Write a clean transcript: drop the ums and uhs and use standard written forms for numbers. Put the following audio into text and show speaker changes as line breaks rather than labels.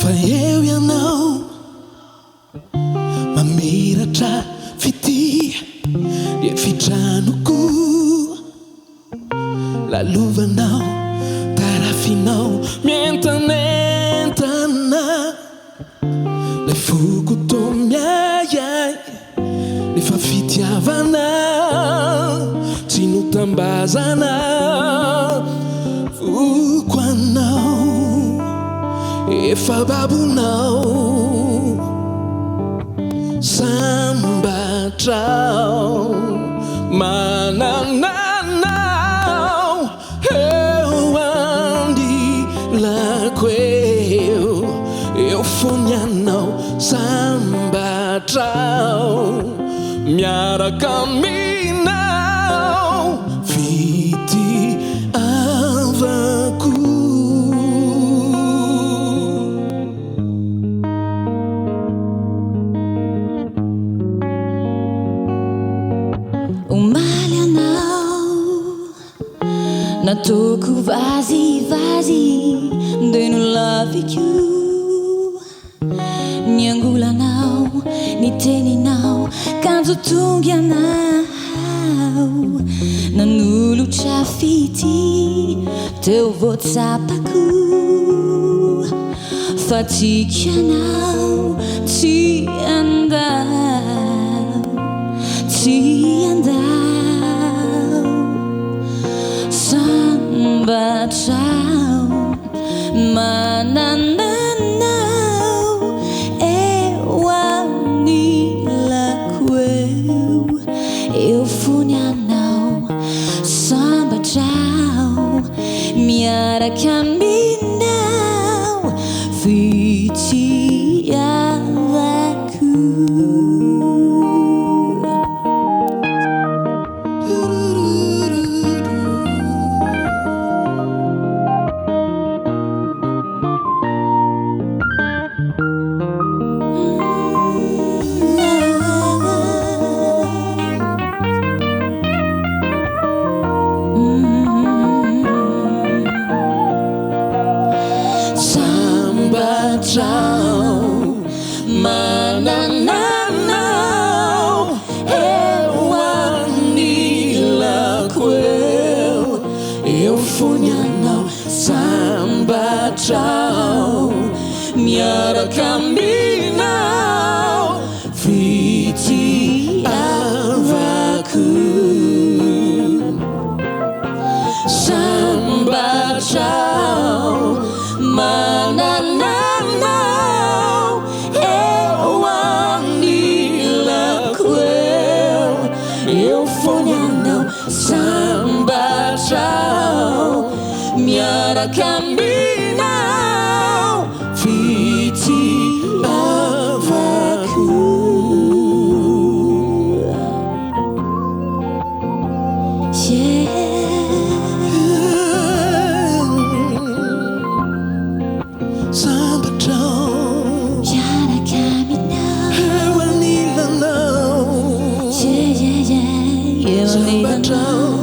Rehefa eo ianao mamiratra fitia efitranoko lalovanao tarafinao mientanentana le foko tomiayay nefa fitiavana tsy notambazana foko anao efa babonao sambatrao manananao eo andilako eo fonianao sambatrao miaraka aminao vity avako.
Omaly anao nataoko vazivazy de nolaviko niangolanao niteninao kanjo tonga anao nanolotra fity teo voatsapako fa tikanao tsy andao tsy andao sambatrao manananao eo anilako eo fonianao sambatrao miaraka aminao fitiavako.
Sambatrao manananao eo anilako eo fonianao sambatrao miaraka aminao fitiavako sambatrao manananao eo anilako eo fonianao sambatrao miaraka aminao fitiavako.
Yeah,
Sambatrao